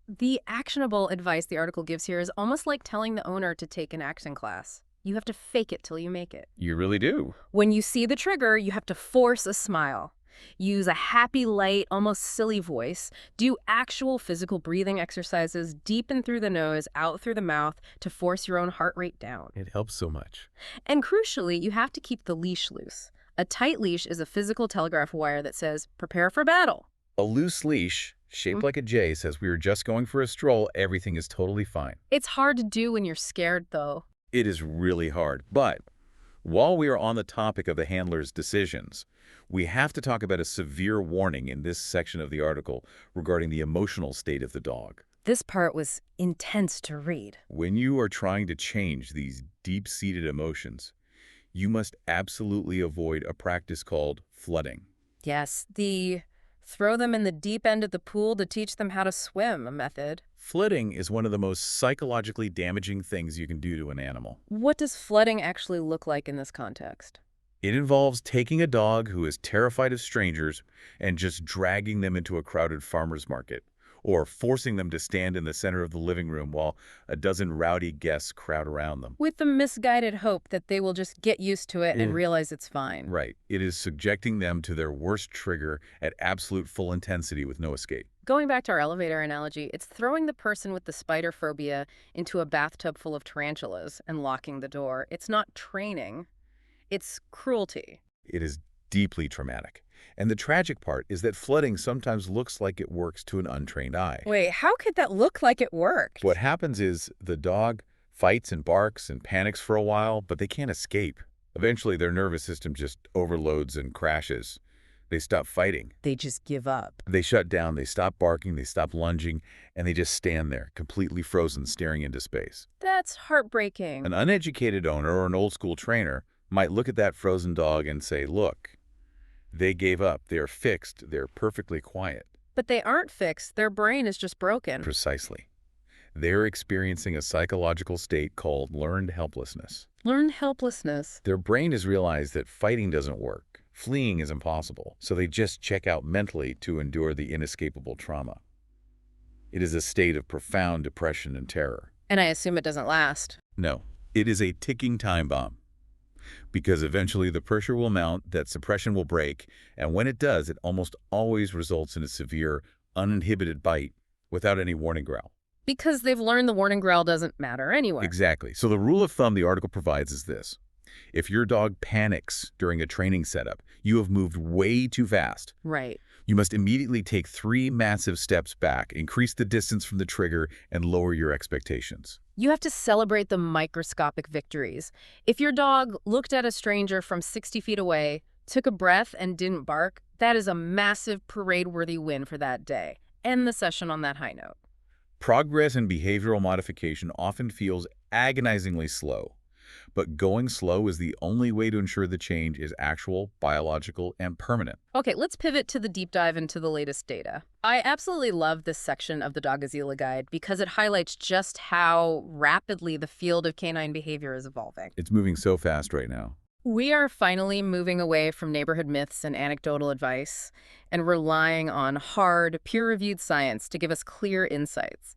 The actionable advice the article gives here is almost like telling the owner to take an acting class. You have to fake it till you make it. You really do. When you see the trigger, you have to force a smile. Use a happy, light, almost silly voice. Do actual physical breathing exercises, deep in through the nose, out through the mouth, to force your own heart rate down. It helps so much. And crucially, you have to keep the leash loose. A tight leash is a physical telegraph wire that says, prepare for battle. A loose leash, shaped like a J, says we were just going for a stroll, everything is totally fine. It's hard to do when you're scared, though. It is really hard. But while we are on the topic of the handler's decisions, we have to talk about a severe warning in this section of the article regarding the emotional state of the dog. This part was intense to read. When you are trying to change these deep-seated emotions, you must absolutely avoid a practice called flooding. Yes, the throw them in the deep end of the pool to teach them how to swim method. Flooding is one of the most psychologically damaging things you can do to an animal. What does flooding actually look like in this context? It involves taking a dog who is terrified of strangers and just dragging them into a crowded farmer's market, or forcing them to stand in the center of the living room while a dozen rowdy guests crowd around them. With the misguided hope that they will just get used to it and realize it's fine. Right. It is subjecting them to their worst trigger at absolute full intensity with no escape. Going back to our elevator analogy, it's throwing the person with the spider phobia into a bathtub full of tarantulas and locking the door. It's not training. It's cruelty. It is deeply traumatic. And the tragic part is that flooding sometimes looks like it works to an untrained eye. Wait, how could that look like it worked? What happens is the dog fights and barks and panics for a while, but they can't escape. Eventually, their nervous system just overloads and crashes. They stop fighting. They just give up. They shut down, they stop barking, they stop lunging, and they just stand there, completely frozen, staring into space. That's heartbreaking. An uneducated owner or an old-school trainer might look at that frozen dog and say, look, they gave up. They're fixed. They're perfectly quiet. But they aren't fixed. Their brain is just broken. Precisely. They're experiencing a psychological state called learned helplessness. Learned helplessness. Their brain has realized that fighting doesn't work. Fleeing is impossible. So they just check out mentally to endure the inescapable trauma. It is a state of profound depression and terror. And I assume it doesn't last. No, it is a ticking time bomb. Because eventually the pressure will mount, that suppression will break, and when it does, it almost always results in a severe, uninhibited bite without any warning growl. Because they've learned the warning growl doesn't matter anyway. Exactly. So the rule of thumb the article provides is this. If your dog panics during a training setup, you have moved way too fast. Right. You must immediately take 3 massive steps back, increase the distance from the trigger, and lower your expectations. You have to celebrate the microscopic victories. If your dog looked at a stranger from 60 feet away, took a breath, and didn't bark, that is a massive parade-worthy win for that day. End the session on that high note. Progress in behavioral modification often feels agonizingly slow. But going slow is the only way to ensure the change is actual, biological, and permanent. Okay, let's pivot to the deep dive into the latest data. I absolutely love this section of the Doggozila Guide because it highlights just how rapidly the field of canine behavior is evolving. It's moving so fast right now. We are finally moving away from neighborhood myths and anecdotal advice and relying on hard, peer-reviewed science to give us clear insights.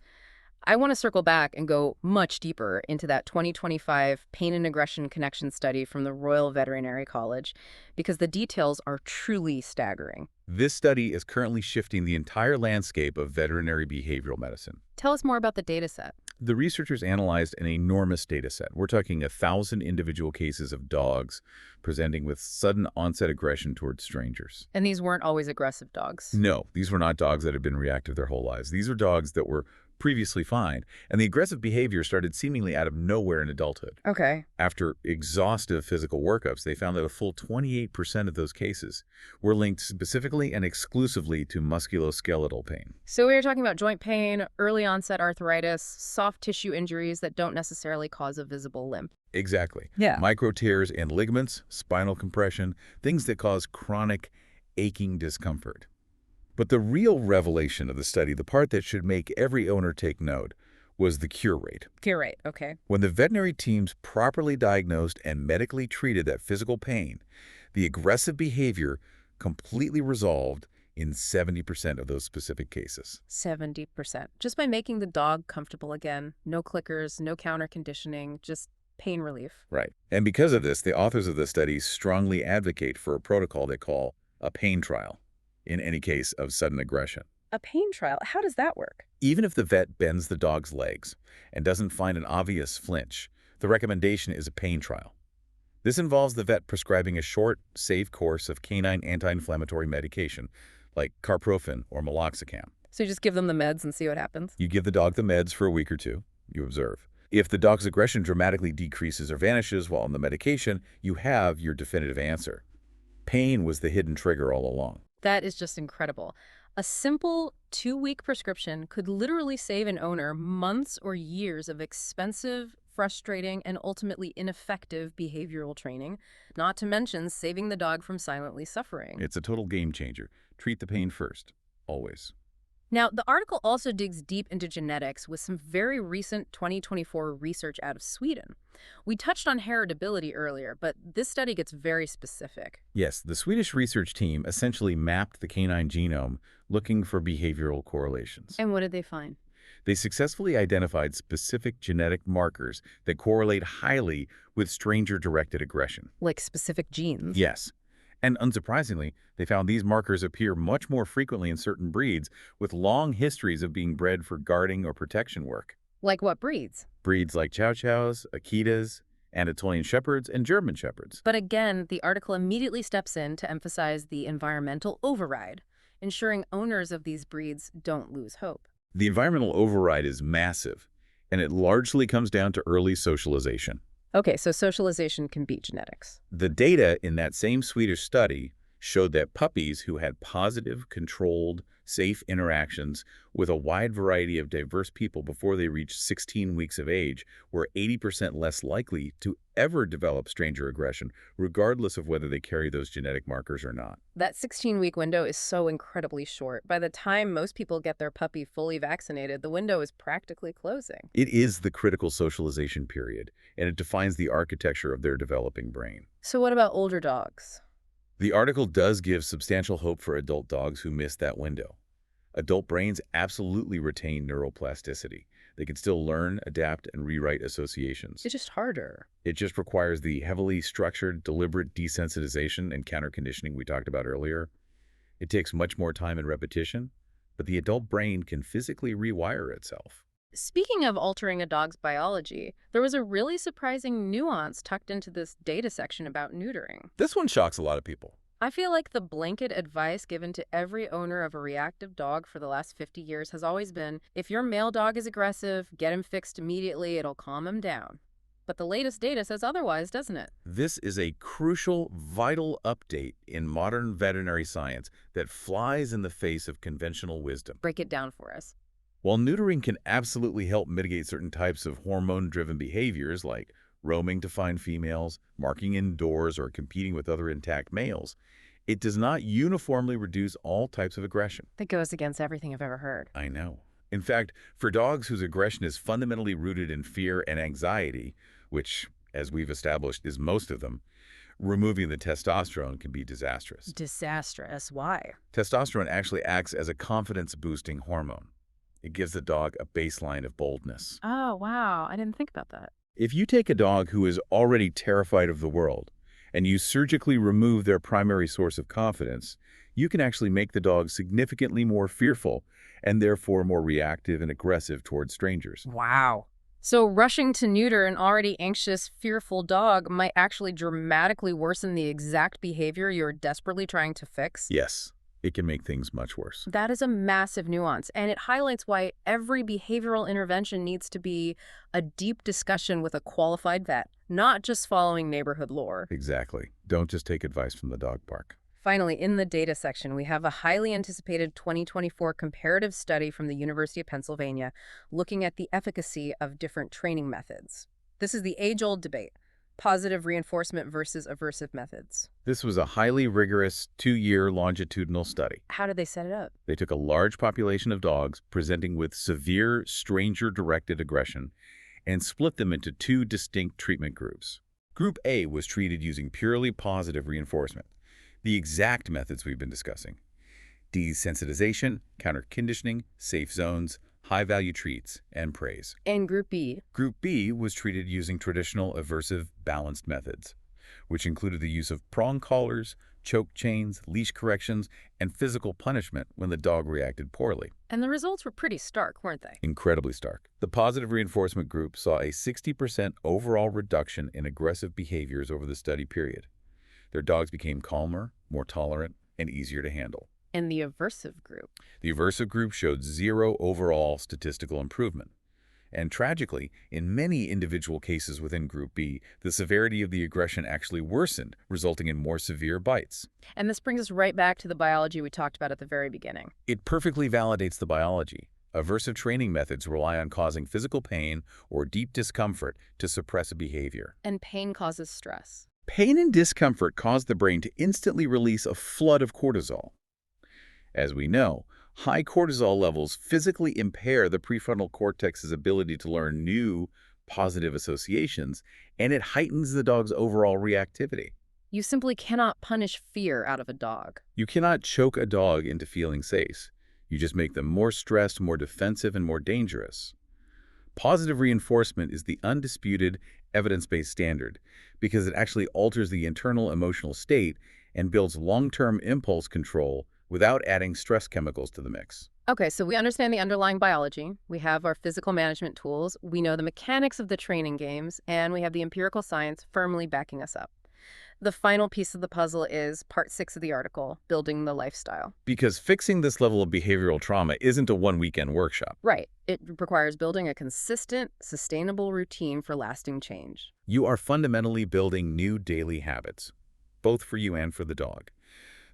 I want to circle back and go much deeper into that 2025 pain and aggression connection study from the Royal Veterinary College because the details are truly staggering. This study is currently shifting the entire landscape of veterinary behavioral medicine. Tell us more about the data set. The researchers analyzed an enormous data set. We're talking 1,000 individual cases of dogs presenting with sudden onset aggression towards strangers. And these weren't always aggressive dogs. No, these were not dogs that had been reactive their whole lives. These are dogs that were previously fine, and the aggressive behavior started seemingly out of nowhere in adulthood. Okay. After exhaustive physical workups, they found that a full 28% of those cases were linked specifically and exclusively to musculoskeletal pain. So we were talking about joint pain, early onset arthritis, soft tissue injuries that don't necessarily cause a visible limp. Exactly. Yeah. Micro tears in ligaments, spinal compression, things that cause chronic, aching discomfort. But the real revelation of the study, the part that should make every owner take note, was the cure rate. Cure rate, okay. When the veterinary teams properly diagnosed and medically treated that physical pain, the aggressive behavior completely resolved in 70% of those specific cases. 70%. Just by making the dog comfortable again. No clickers, no counter conditioning, just pain relief. Right. And because of this, the authors of the study strongly advocate for a protocol they call a pain trial in any case of sudden aggression. A pain trial? How does that work? Even if the vet bends the dog's legs and doesn't find an obvious flinch, the recommendation is a pain trial. This involves the vet prescribing a short, safe course of canine anti-inflammatory medication like carprofen or meloxicam. So you just give them the meds and see what happens? You give the dog the meds for a week or two. You observe. If the dog's aggression dramatically decreases or vanishes while on the medication, you have your definitive answer. Pain was the hidden trigger all along. That is just incredible. A simple 2-week prescription could literally save an owner months or years of expensive, frustrating, and ultimately ineffective behavioral training, not to mention saving the dog from silently suffering. It's a total game changer. Treat the pain first, always. Now, the article also digs deep into genetics with some very recent 2024 research out of Sweden. We touched on heritability earlier, but this study gets very specific. Yes, the Swedish research team essentially mapped the canine genome looking for behavioral correlations. And what did they find? They successfully identified specific genetic markers that correlate highly with stranger-directed aggression. Like specific genes? Yes. And unsurprisingly, they found these markers appear much more frequently in certain breeds with long histories of being bred for guarding or protection work. Like what breeds? Breeds like Chow Chows, Akitas, Anatolian Shepherds, and German Shepherds. But again, the article immediately steps in to emphasize the environmental override, ensuring owners of these breeds don't lose hope. The environmental override is massive, and it largely comes down to early socialization. Okay, so socialization can beat genetics. The data in that same Swedish study showed that puppies who had positive, controlled, safe interactions with a wide variety of diverse people before they reached 16 weeks of age were 80% less likely to ever develop stranger aggression, regardless of whether they carry those genetic markers or not. That 16-week window is so incredibly short. By the time most people get their puppy fully vaccinated, the window is practically closing. It is the critical socialization period, and it defines the architecture of their developing brain. So what about older dogs? The article does give substantial hope for adult dogs who missed that window. Adult brains absolutely retain neuroplasticity. They can still learn, adapt, and rewrite associations. It's just harder. It just requires the heavily structured, deliberate desensitization and counter-conditioning we talked about earlier. It takes much more time and repetition, but the adult brain can physically rewire itself. Speaking of altering a dog's biology, there was a really surprising nuance tucked into this data section about neutering. This one shocks a lot of people. I feel like the blanket advice given to every owner of a reactive dog for the last 50 years has always been, if your male dog is aggressive, get him fixed immediately, it'll calm him down. But the latest data says otherwise, doesn't it? This is a crucial, vital update in modern veterinary science that flies in the face of conventional wisdom. Break it down for us. While neutering can absolutely help mitigate certain types of hormone-driven behaviors like roaming to find females, marking indoors, or competing with other intact males, it does not uniformly reduce all types of aggression. That goes against everything I've ever heard. I know. In fact, for dogs whose aggression is fundamentally rooted in fear and anxiety, which, as we've established, is most of them, removing the testosterone can be disastrous. Disastrous. Why? Testosterone actually acts as a confidence-boosting hormone. It gives the dog a baseline of boldness. Oh, wow. I didn't think about that. If you take a dog who is already terrified of the world and you surgically remove their primary source of confidence, you can actually make the dog significantly more fearful and therefore more reactive and aggressive towards strangers. Wow. So rushing to neuter an already anxious, fearful dog might actually dramatically worsen the exact behavior you're desperately trying to fix? Yes. it can make things much worse. That is a massive nuance, and it highlights why every behavioral intervention needs to be a deep discussion with a qualified vet, not just following neighborhood lore. Exactly. Don't just take advice from the dog park. Finally, in the data section, we have a highly anticipated 2024 comparative study from the University of Pennsylvania looking at the efficacy of different training methods. This is the age-old debate: positive reinforcement versus aversive methods. This was a highly rigorous 2-year longitudinal study. How did they set it up? They took a large population of dogs presenting with severe stranger-directed aggression and split them into 2 distinct treatment groups. Group A was treated using purely positive reinforcement, the exact methods we've been discussing: desensitization, counter-conditioning, safe zones, high-value treats, and praise. And Group B? Group B was treated using traditional aversive balanced methods, which included the use of prong collars, choke chains, leash corrections, and physical punishment when the dog reacted poorly. And the results were pretty stark, weren't they? Incredibly stark. The positive reinforcement group saw a 60% overall reduction in aggressive behaviors over the study period. Their dogs became calmer, more tolerant, and easier to handle. And the aversive group? The aversive group showed 0 overall statistical improvement. And tragically, in many individual cases within Group B, the severity of the aggression actually worsened, resulting in more severe bites. And this brings us right back to the biology we talked about at the very beginning. It perfectly validates the biology. Aversive training methods rely on causing physical pain or deep discomfort to suppress a behavior. And pain causes stress. Pain and discomfort cause the brain to instantly release a flood of cortisol. As we know, high cortisol levels physically impair the prefrontal cortex's ability to learn new, positive associations, and it heightens the dog's overall reactivity. You simply cannot punish fear out of a dog. You cannot choke a dog into feeling safe. You just make them more stressed, more defensive, and more dangerous. Positive reinforcement is the undisputed, evidence-based standard because it actually alters the internal emotional state and builds long-term impulse control without adding stress chemicals to the mix. Okay, so we understand the underlying biology, we have our physical management tools, we know the mechanics of the training games, and we have the empirical science firmly backing us up. The final piece of the puzzle is part 6 of the article, building the lifestyle. Because fixing this level of behavioral trauma isn't a one-weekend workshop. Right. It requires building a consistent, sustainable routine for lasting change. You are fundamentally building new daily habits, both for you and for the dog.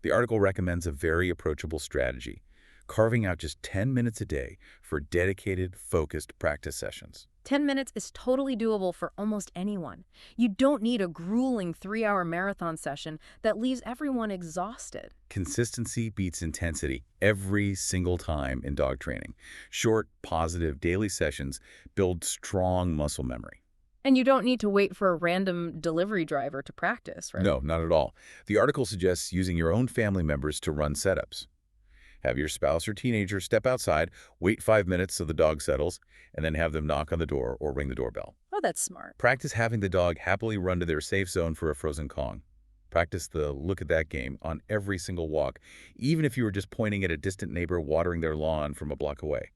The article recommends a very approachable strategy: carving out just 10 minutes a day for dedicated, focused practice sessions. 10 minutes is totally doable for almost anyone. You don't need a grueling 3-hour marathon session that leaves everyone exhausted. Consistency beats intensity every single time in dog training. Short, positive daily sessions build strong muscle memory. And you don't need to wait for a random delivery driver to practice, right? No, not at all. The article suggests using your own family members to run setups. Have your spouse or teenager step outside, wait 5 minutes so the dog settles, and then have them knock on the door or ring the doorbell. Oh, that's smart. Practice having the dog happily run to their safe zone for a frozen Kong. Practice the look at that game on every single walk, even if you were just pointing at a distant neighbor watering their lawn from a block away.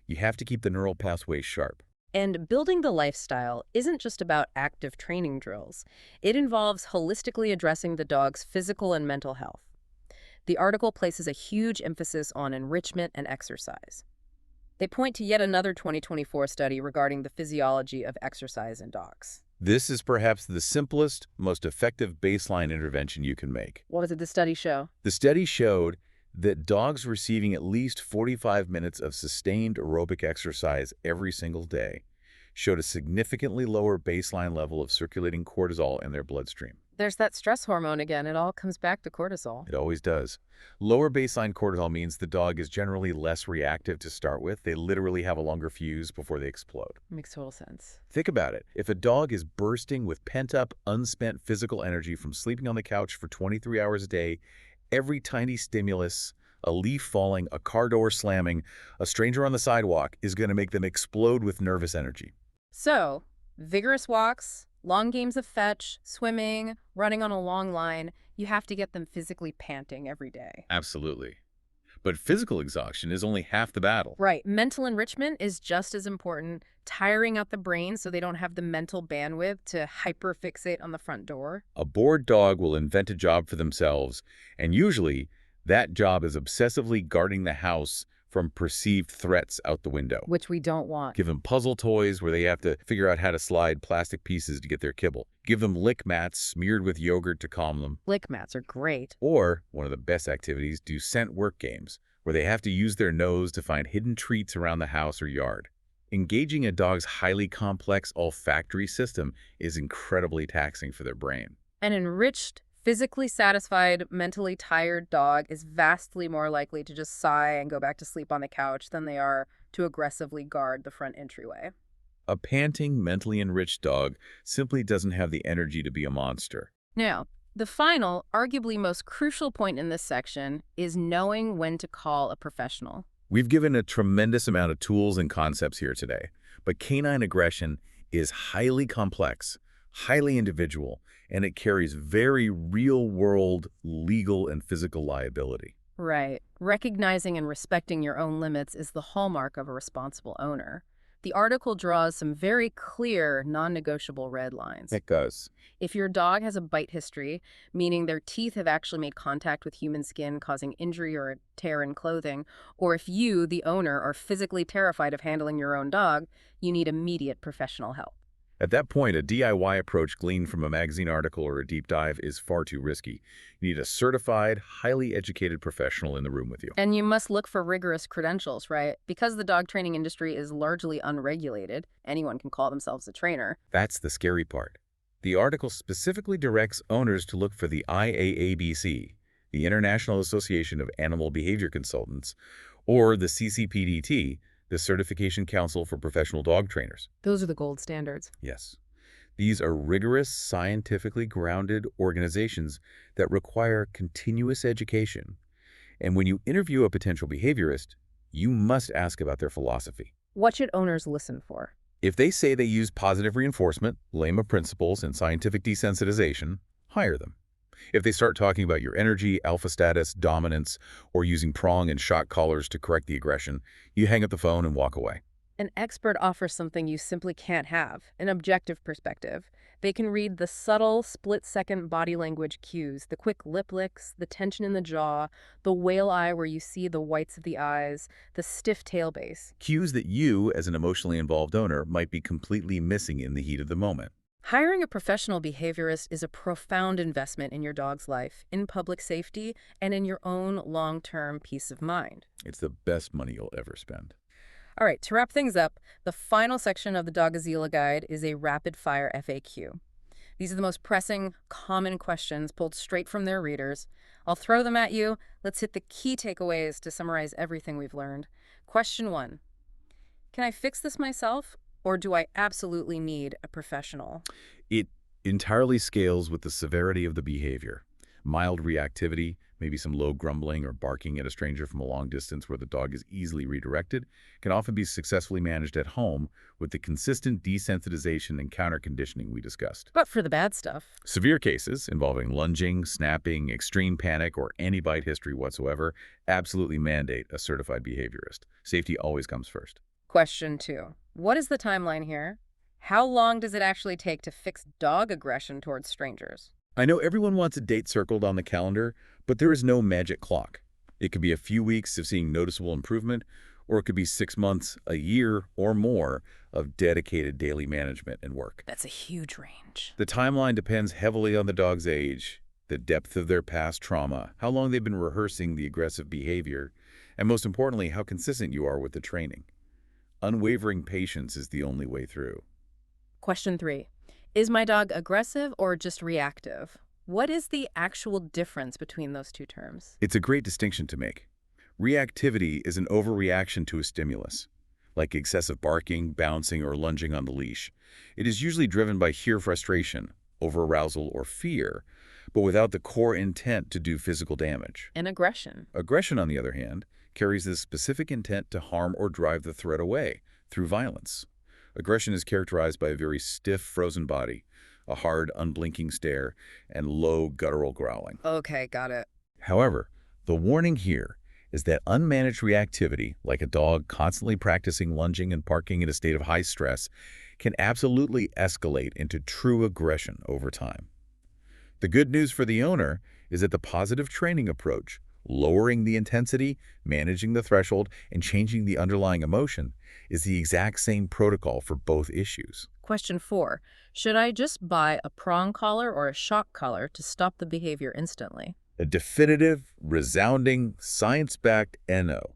You have to keep the neural pathways sharp. And building the lifestyle isn't just about active training drills. It involves holistically addressing the dog's physical and mental health. The article places a huge emphasis on enrichment and exercise. They point to yet another 2024 study regarding the physiology of exercise in dogs. This is perhaps the simplest, most effective baseline intervention you can make. What did the study show? The study showed that dogs receiving at least 45 minutes of sustained aerobic exercise every single day showed a significantly lower baseline level of circulating cortisol in their bloodstream. There's that stress hormone again. It all comes back to cortisol. It always does. Lower baseline cortisol means the dog is generally less reactive to start with. They literally have a longer fuse before they explode. Makes total sense. Think about it. If a dog is bursting with pent-up, unspent physical energy from sleeping on the couch for 23 hours a day, every tiny stimulus, a leaf falling, a car door slamming, a stranger on the sidewalk is going to make them explode with nervous energy. So, vigorous walks, long games of fetch, swimming, running on a long line, you have to get them physically panting every day. Absolutely. But physical exhaustion is only half the battle. Right. Mental enrichment is just as important, tiring out the brain so they don't have the mental bandwidth to hyperfixate on the front door. A bored dog will invent a job for themselves, and usually That job is obsessively guarding the house from perceived threats out the window. Which we don't want. Give them puzzle toys where they have to figure out how to slide plastic pieces to get their kibble. Give them lick mats smeared with yogurt to calm them. Lick mats are great. Or, one of the best activities, do scent work games, where they have to use their nose to find hidden treats around the house or yard. Engaging a dog's highly complex olfactory system is incredibly taxing for their brain. An enriched, physically satisfied, mentally tired dog is vastly more likely to just sigh and go back to sleep on the couch than they are to aggressively guard the front entryway. A panting, mentally enriched dog simply doesn't have the energy to be a monster. Now, the final, arguably most crucial point in this section is knowing when to call a professional. We've given a tremendous amount of tools and concepts here today, but canine aggression is highly complex, highly individual, and it carries very real-world legal and physical liability. Right. Recognizing and respecting your own limits is the hallmark of a responsible owner. The article draws some very clear, non-negotiable red lines. It does. If your dog has a bite history, meaning their teeth have actually made contact with human skin causing injury or a tear in clothing, or if you, the owner, are physically terrified of handling your own dog, you need immediate professional help. At that point, a DIY approach gleaned from a magazine article or a deep dive is far too risky. You need a certified, highly educated professional in the room with you. And you must look for rigorous credentials, right? Because the dog training industry is largely unregulated, anyone can call themselves a trainer. That's the scary part. The article specifically directs owners to look for the IAABC, the International Association of Animal Behavior Consultants, or the CCPDT, the Certification Council for Professional Dog Trainers. Those are the gold standards. Yes. These are rigorous, scientifically grounded organizations that require continuous education. And when you interview a potential behaviorist, you must ask about their philosophy. What should owners listen for? If they say they use positive reinforcement, Lema principles, and scientific desensitization, hire them. If they start talking about your energy, alpha status, dominance, or using prong and shock collars to correct the aggression, you hang up the phone and walk away. An expert offers something you simply can't have, an objective perspective. They can read the subtle, split-second body language cues, the quick lip licks, the tension in the jaw, the whale eye where you see the whites of the eyes, the stiff tail base. Cues that you, as an emotionally involved owner, might be completely missing in the heat of the moment. Hiring a professional behaviorist is a profound investment in your dog's life, in public safety, and in your own long-term peace of mind. It's the best money you'll ever spend. All right, to wrap things up, the final section of the Doggozila Guide is a rapid-fire FAQ. These are the most pressing, common questions pulled straight from their readers. I'll throw them at you. Let's hit the key takeaways to summarize everything we've learned. Question 1. Can I fix this myself, or do I absolutely need a professional? It entirely scales with the severity of the behavior. Mild reactivity, maybe some low grumbling or barking at a stranger from a long distance where the dog is easily redirected, can often be successfully managed at home with the consistent desensitization and counter-conditioning we discussed. But for the bad stuff. Severe cases involving lunging, snapping, extreme panic, or any bite history whatsoever absolutely mandate a certified behaviorist. Safety always comes first. Question 2. What is the timeline here? How long does it actually take to fix dog aggression towards strangers? I know everyone wants a date circled on the calendar, but there is no magic clock. It could be a few weeks of seeing noticeable improvement, or it could be 6 months, a year, or more of dedicated daily management and work. That's a huge range. The timeline depends heavily on the dog's age, the depth of their past trauma, how long they've been rehearsing the aggressive behavior, and most importantly, how consistent you are with the training. Unwavering patience is the only way through. Question 3. Is my dog aggressive or just reactive? What is the actual difference between those two terms? It's a great distinction to make. Reactivity is an overreaction to a stimulus, like excessive barking, bouncing, or lunging on the leash. It is usually driven by sheer frustration, overarousal, or fear, but without the core intent to do physical damage. And aggression. Aggression, on the other hand, carries the specific intent to harm or drive the threat away through violence. Aggression is characterized by a very stiff, frozen body, a hard, unblinking stare, and low, guttural growling. Okay, got it. However, the warning here is that unmanaged reactivity, like a dog constantly practicing lunging and barking in a state of high stress, can absolutely escalate into true aggression over time. The good news for the owner is that the positive training approach, Lowering the intensity, managing the threshold, and changing the underlying emotion is the exact same protocol for both issues. Question 4. Should I just buy a prong collar or a shock collar to stop the behavior instantly? A definitive, resounding, science-backed NO.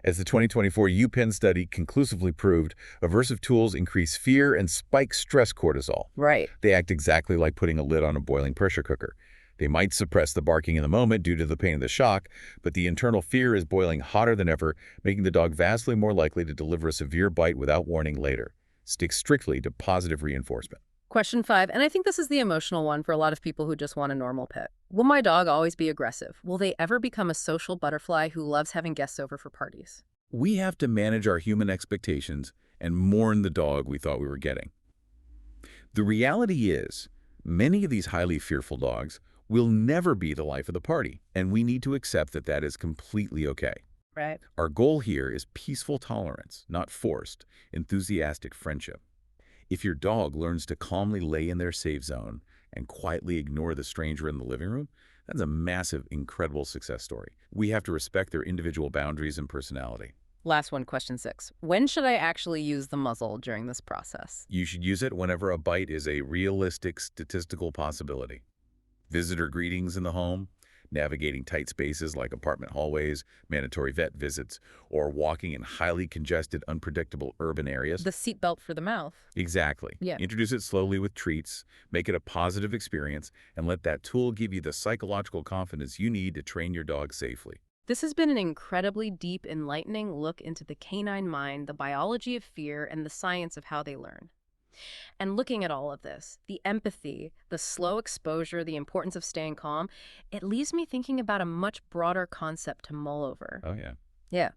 As the 2024 UPenn study conclusively proved, aversive tools increase fear and spike stress cortisol. Right. They act exactly like putting a lid on a boiling pressure cooker. They might suppress the barking in the moment due to the pain of the shock, but the internal fear is boiling hotter than ever, making the dog vastly more likely to deliver a severe bite without warning later. Stick strictly to positive reinforcement. Question 5, and I think this is the emotional one for a lot of people who just want a normal pet. Will my dog always be aggressive? Will they ever become a social butterfly who loves having guests over for parties? We have to manage our human expectations and mourn the dog we thought we were getting. The reality is, many of these highly fearful dogs will never be the life of the party, and we need to accept that that is completely okay. Right. Our goal here is peaceful tolerance, not forced, enthusiastic friendship. If your dog learns to calmly lay in their safe zone and quietly ignore the stranger in the living room, that's a massive, incredible success story. We have to respect their individual boundaries and personality. Last one, question 6. When should I actually use the muzzle during this process? You should use it whenever a bite is a realistic statistical possibility. Visitor greetings in the home, navigating tight spaces like apartment hallways, mandatory vet visits, or walking in highly congested, unpredictable urban areas. The seatbelt for the mouth. Exactly. Yeah. Introduce it slowly with treats, make it a positive experience, and let that tool give you the psychological confidence you need to train your dog safely. This has been an incredibly deep, enlightening look into the canine mind, the biology of fear, and the science of how they learn. And looking at all of this, the empathy, the slow exposure, the importance of staying calm, it leaves me thinking about a much broader concept to mull over. Oh, yeah. Yeah.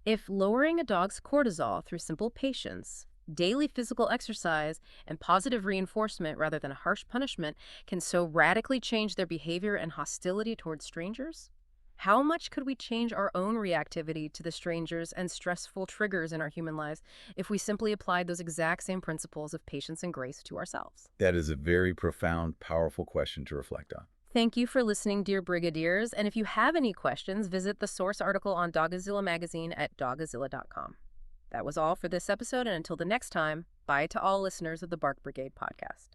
If lowering a dog's cortisol through simple patience, daily physical exercise, and positive reinforcement rather than harsh punishment can so radically change their behavior and hostility towards strangers, how much could we change our own reactivity to the strangers and stressful triggers in our human lives if we simply applied those exact same principles of patience and grace to ourselves? That is a very profound, powerful question to reflect on. Thank you for listening, dear Brigadiers, and if you have any questions, visit the source article on Doggozila Magazine at doggozila.com. That was all for this episode, and until the next time, bye to all listeners of the Bark Brigade podcast.